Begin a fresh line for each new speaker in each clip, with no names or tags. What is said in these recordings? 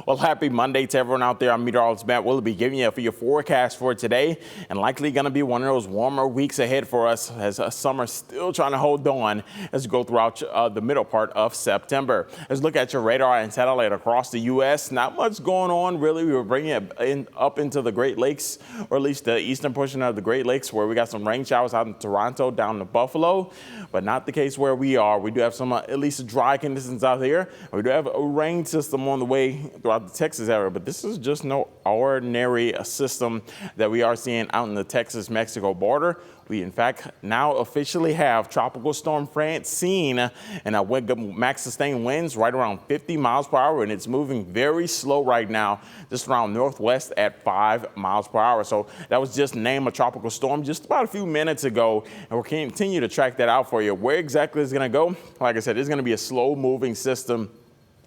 Well, happy Monday to everyone out there. I'm meteorologist Matt Willoughby giving you your forecast for today, and likely going to be one of those warmer weeks ahead for us as summer still trying to hold on as we go throughout the middle part of September. Let's look at your radar and satellite across the U.S. Not much going on really. We were bringing it up into the Great Lakes, or at least the eastern portion of the Great Lakes, where we got some rain showers out in Toronto down to Buffalo, but not the case where we are. We do have some at least dry conditions out here. We do have a rain system on the way throughout the Texas area, but this is just no ordinary system that we are seeing out in the Texas-Mexico border. We, in fact, now officially have Tropical Storm Francine and max sustained winds right around 50 miles per hour, and it's moving very slow right now, just around northwest at 5 miles per hour. So that was just named a tropical storm just about a few minutes ago, and we'll continue to track that out for you. Where exactly it's going to go? Like I said, it's going to be a slow-moving system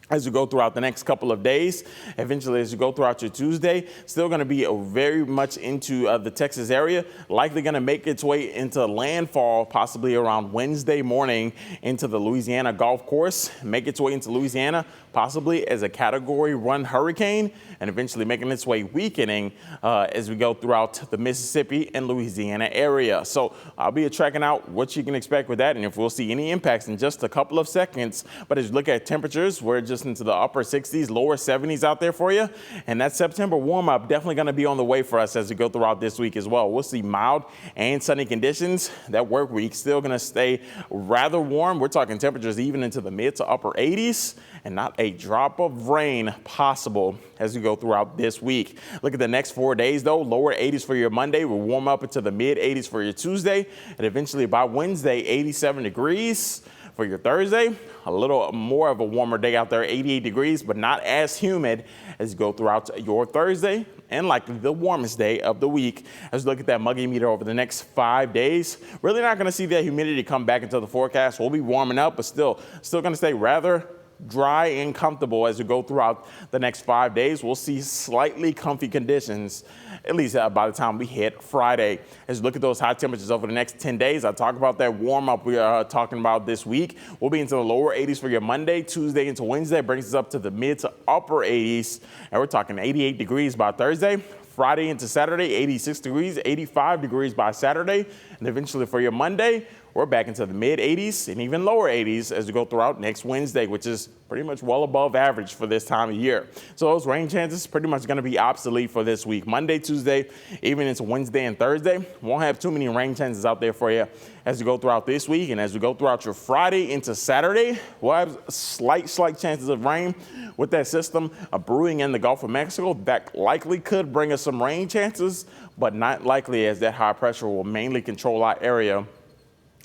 as you go throughout the next couple of days. Eventually, as you go throughout your Tuesday, still going to be very much into the Texas area, likely going to make its way into landfall possibly around Wednesday morning into the Louisiana Gulf Coast, make its way into Louisiana possibly as a Category 1 hurricane, and eventually making its way weakening as we go throughout the Mississippi and Louisiana area. So I'll be tracking out what you can expect with that, and if we'll see any impacts in just a couple of seconds. But as you look at temperatures, we're just into the upper 60s, lower 70s out there for you. And that September warm up definitely going to be on the way for us as we go throughout this week as well. We'll see mild and sunny conditions. That work week still going to stay rather warm. We're talking temperatures even into the mid to upper 80s, and not a drop of rain possible as we go throughout this week. Look at the next 4 days though. Lower 80s for your Monday. We'll warm up into the mid 80s for your Tuesday, and eventually by Wednesday, 87 degrees. For your Thursday, a little more of a warmer day out there, 88 degrees, but not as humid as you go throughout your Thursday, and likely the warmest day of the week. As we look at that muggy meter over the next 5 days, really not going to see that humidity come back into the forecast. We'll be warming up, but still going to stay rather dry and comfortable as we go throughout the next 5 days. We'll see slightly comfy conditions, at least by the time we hit Friday. As you look at those high temperatures over the next 10 days, I talk about that warm up we are talking about this week. We'll be into the lower 80s for your Monday, Tuesday into Wednesday, brings us up to the mid to upper 80s, and we're talking 88 degrees by Thursday. Friday into Saturday, 86 degrees, 85 degrees by Saturday, and eventually for your Monday, we're back into the mid 80s and even lower 80s as we go throughout next Wednesday, which is pretty much well above average for this time of year. So those rain chances pretty much going to be obsolete for this week. Monday, Tuesday, even into Wednesday and Thursday. Won't have too many rain chances out there for you as we go throughout this week. And as we go throughout your Friday into Saturday, we'll have slight chances of rain with that system brewing in the Gulf of Mexico. That likely could bring us some rain chances, but not likely, as that high pressure will mainly control our area,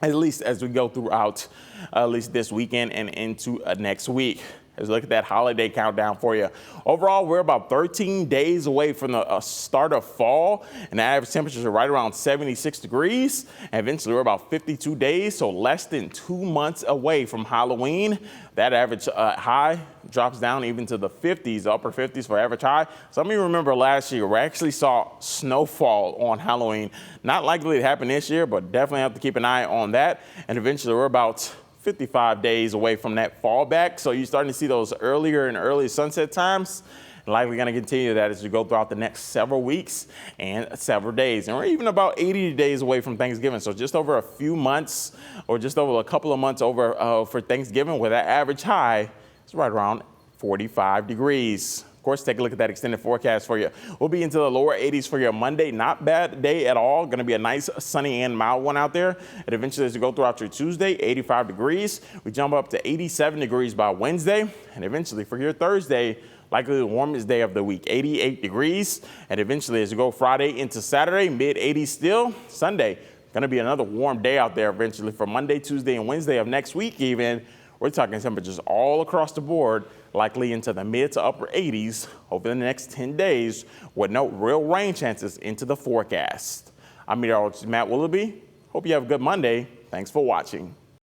at least as we go throughout at least this weekend and into next week. As we look at that holiday countdown for you. Overall, we're about 13 days away from the start of fall, and the average temperatures are right around 76 degrees. And eventually, we're about 52 days, so less than 2 months away from Halloween. That average high drops down even to the 50s, upper 50s for average high. Some of you remember last year, we actually saw snowfall on Halloween. Not likely to happen this year, but definitely have to keep an eye on that. And eventually, we're about 55 days away from that fallback. So you're starting to see those earlier and early sunset times. Likely going to continue that as we go throughout the next several weeks and several days. And we're even about 80 days away from Thanksgiving. So just over a few months, or just over a couple of months over for Thanksgiving, where that average high is right around 45 degrees. Of course, take a look at that extended forecast for you. We'll be into the lower 80s for your Monday. Not bad day at all. Going to be a nice sunny and mild one out there. And eventually, as you go throughout your Tuesday, 85 degrees. We jump up to 87 degrees by Wednesday. And eventually for your Thursday, likely the warmest day of the week, 88 degrees. And eventually, as you go Friday into Saturday, mid 80s still. Sunday, going to be another warm day out there eventually for Monday, Tuesday, and Wednesday of next week even. We're talking temperatures all across the board, likely into the mid to upper 80s over the next 10 days with no real rain chances into the forecast. I'm meteorologist Matt Willoughby. Hope you have a good Monday. Thanks for watching.